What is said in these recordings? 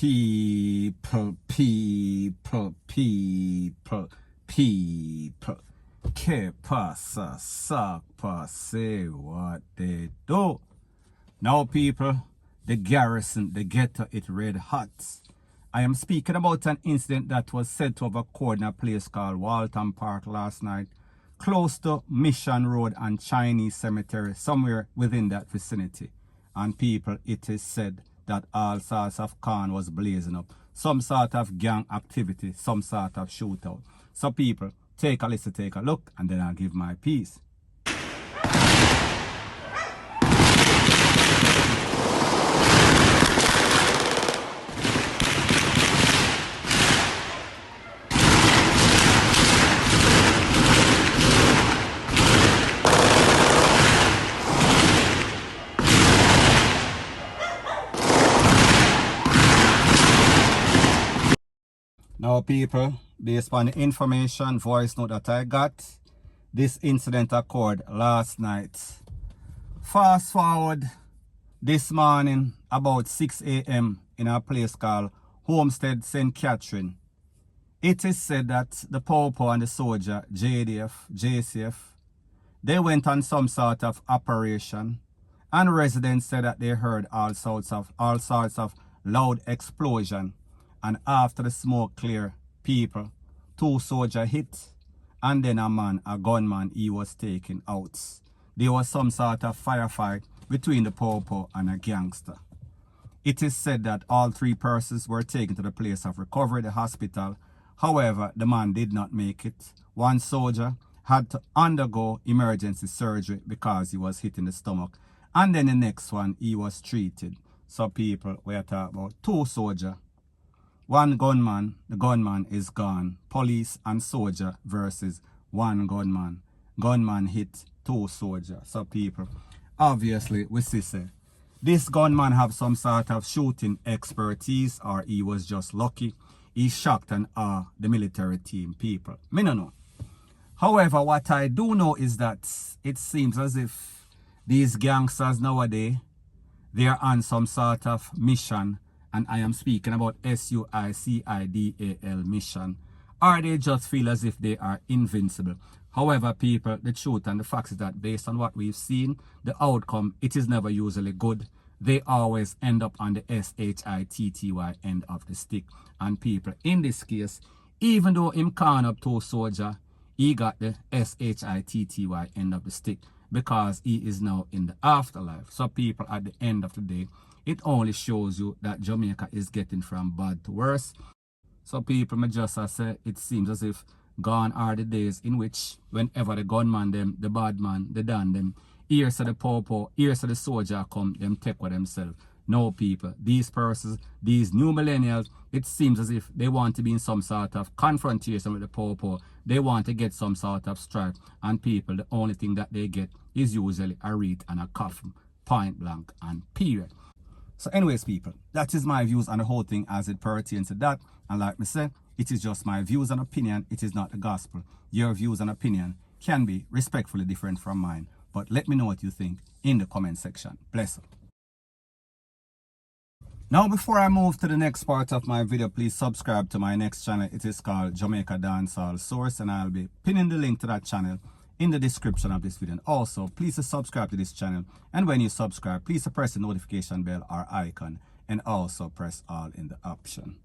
people. Que pasa, suck, say what they do. Now, people, the garrison, the ghetto, it red hot. I am speaking about an incident that was said to have occurred in a place called Walton Park last night, close to Mission Road and Chinese Cemetery, somewhere within that vicinity. And people, it is said that all sorts of corn was blazing up. Some sort of gang activity, some sort of shootout. So people, take a listen, take a look, and then I'll give my piece. Now, people, based on the information, voice note that I got, this incident occurred last night. Fast forward this morning, about 6 a.m. in a place called Homestead St. Catherine. It is said that the P0L and the soldier, JDF, JCF, they went on some sort of operation, and residents said that they heard all sorts of loud explosion. And after the smoke clear, people, 2 soldiers hit, and then a gunman, he was taken out. There was some sort of firefight between the P0L and a gangster. It is said that all 3 persons were taken to the place of recovery, the hospital. However, the man did not make it. 1 soldier had to undergo emergency surgery because he was hit in the stomach. And then the next one, he was treated. So people, we are talking about 2 soldiers. 1 gunman, the gunman is gone. Police and soldier versus 1 gunman. Gunman hit 2 soldiers. So people, obviously we see say, this gunman have some sort of shooting expertise, or he was just lucky. He shocked and awed the military team, people. Me no know. However, what I do know is that it seems as if these gangsters nowadays, they are on some sort of mission. And I am speaking about SUICIDAL mission. Or they just feel as if they are invincible. However, people, the truth and the fact is that based on what we've seen, the outcome, it is never usually good. They always end up on the SHITTY end of the stick. And people, in this case, even though him can't up to a soldier, he got the SHITTY end of the stick because he is now in the afterlife. So people, at the end of the day, it only shows you that Jamaica is getting from bad to worse. So people, me just say, it seems as if gone are the days in which whenever the gunman them, the bad man, the dan them, ears of the P0L, ears of the soldier come, them take with themselves. No people, these persons, these new millennials, it seems as if they want to be in some sort of confrontation with the P0L. They want to get some sort of strife. And people, the only thing that they get is usually a reed and a coffin, point blank and period. So anyways, people, that is my views on the whole thing as it pertains to that. And like me said, it is just my views and opinion. It is not the gospel. Your views and opinion can be respectfully different from mine. But let me know what you think in the comment section. Bless you. Now, before I move to the next part of my video, please subscribe to my next channel. It is called Jamaica Dancehall Source, and I'll be pinning the link to that channel in the description of this video. And also, please subscribe to this channel, and when you subscribe, please press the notification bell or icon, and also press all in the option.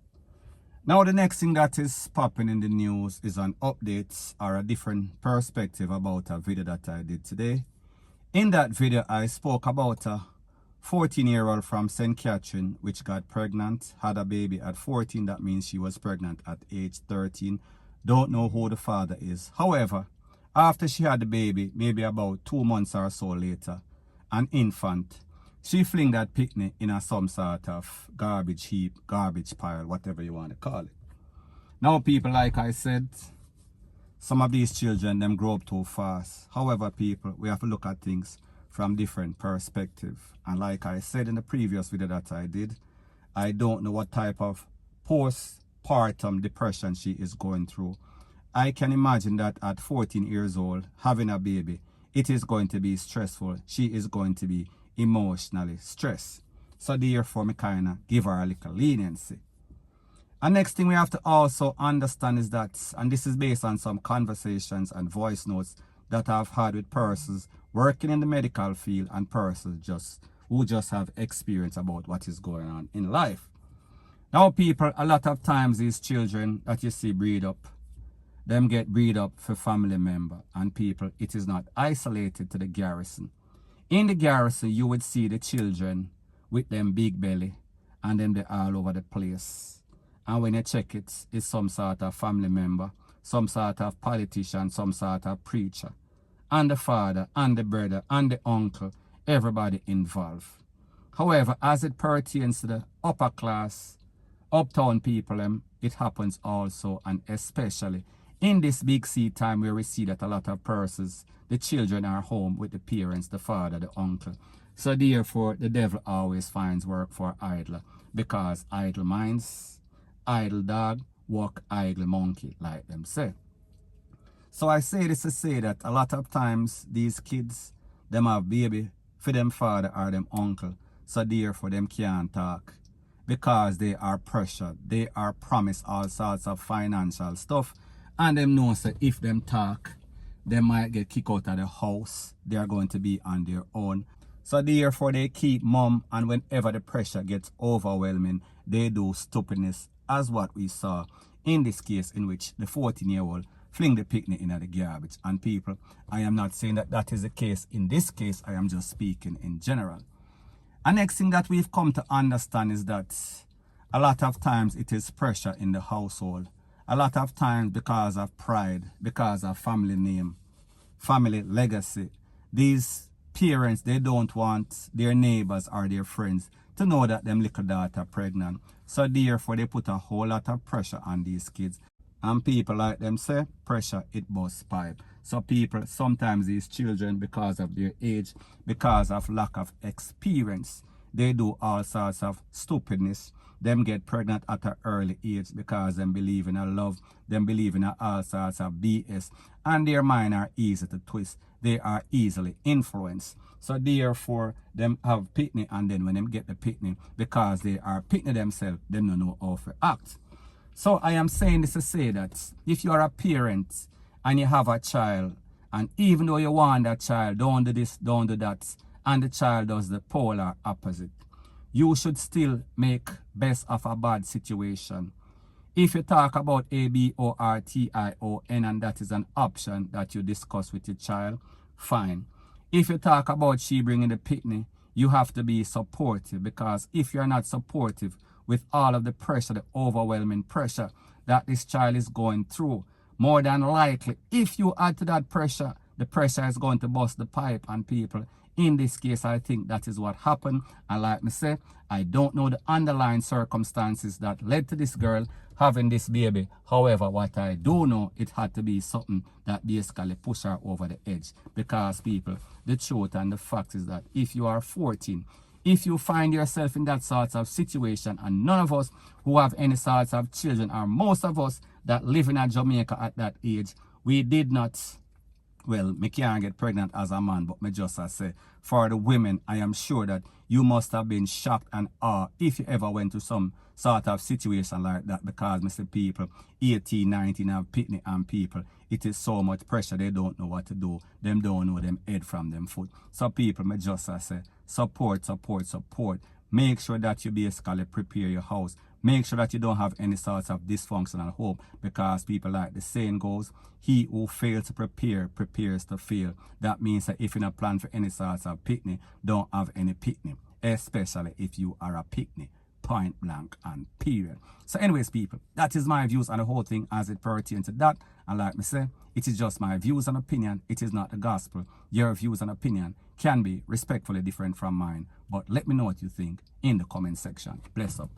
Now, the next thing that is popping in the news is an update or a different perspective about a video that I did today. In that video, I spoke about a 14-year-old from St. Catherine which got pregnant, had a baby at 14. That means she was pregnant at age 13. Don't know who the father is. However, after she had the baby, maybe about 2 months or so later, an infant, she fling that picnic in some sort of garbage heap, garbage pile, whatever you want to call it. Now, people, like I said, some of these children, them grow up too fast. However, people, we have to look at things from different perspective. And like I said in the previous video that I did, I don't know what type of postpartum depression she is going through. I can imagine that at 14 years old, having a baby, it is going to be stressful. She is going to be emotionally stressed. So therefore, me kind of give her a little leniency. And next thing we have to also understand is that, and this is based on some conversations and voice notes that I've had with persons working in the medical field and persons who just have experience about what is going on in life. Now people, a lot of times these children that you see breed up, them get breed up for family member and people, it is not isolated to the garrison. In the garrison, you would see the children with them big belly and then they're all over the place. And when you check it, it's some sort of family member, some sort of politician, some sort of preacher. And the father, and the brother, and the uncle, everybody involved. However, as it pertains to the upper class, uptown people, it happens also and especially in this big C time where we see that a lot of persons, the children are home with the parents, the father, the uncle. So therefore, the devil always finds work for idler, because idle minds, idle dog, walk idle monkey, like them say. So I say this to say that a lot of times these kids, them have baby for them father or them uncle, so therefore them can't talk because they are pressured, they are promised all sorts of financial stuff, and them know that if them talk, they might get kicked out of the house, they are going to be on their own. So therefore they keep mum, and whenever the pressure gets overwhelming, they do stupidness, as what we saw in this case in which the 14-year-old fling the picnic in the garbage. And people, I am not saying that that is the case in this case, I am just speaking in general. And next thing that we've come to understand is that a lot of times it is pressure in the household. A lot of times because of pride, because of family name, family legacy, these parents, they don't want their neighbors or their friends to know that them little daughter pregnant. So therefore they put a whole lot of pressure on these kids. And people, like them say, pressure, it busts pipe. So people, sometimes these children, because of their age, because of lack of experience, they do all sorts of stupidness. Them get pregnant at an early age because them believe in a love, them believe in all sorts of BS, and their mind are easy to twist. They are easily influenced. So therefore, them have picnic, and then when them get the picnic, because they are picnic themselves, them don't know how to act. So I am saying this to say that if you are a parent and you have a child, and even though you want that child, don't do this, don't do that, and the child does the polar opposite, you should still make best of a bad situation. If you talk about ABORTION and that is an option that you discuss with your child, fine. If you talk about she bringing the picnic, you have to be supportive, because if you're not supportive with all of the pressure, the overwhelming pressure that this child is going through, more than likely, if you add to that pressure, the pressure is going to bust the pipe on people. In this case, I think that is what happened. And like me say, I don't know the underlying circumstances that led to this girl having this baby. However, what I do know, it had to be something that basically pushed her over the edge. Because people, the truth and the fact is that if you are 14, if you find yourself in that sort of situation, and none of us who have any sorts of children, or most of us that live in Jamaica at that age, we did not, well, me can't get pregnant as a man, but me just say, for the women, I am sure that you must have been shocked and awe if you ever went to some sort of situation like that, because Mr. people, 18, 19 have picnic and people, it is so much pressure, they don't know what to do. Them don't know them head from them foot. So people, me just say, support, support, support. Make sure that you basically prepare your house. Make sure that you don't have any sorts of dysfunctional home, because people, like the saying goes, he who fails to prepare, prepares to fail. That means that if you're not planning for any sorts of picnic, don't have any picnic, especially if you are a picnic, point blank and period. So anyways, people, that is my views on the whole thing as it pertains to that. And like me say, it is just my views and opinion. It is not the gospel. Your views and opinion can be respectfully different from mine. But let me know what you think in the comment section. Bless up.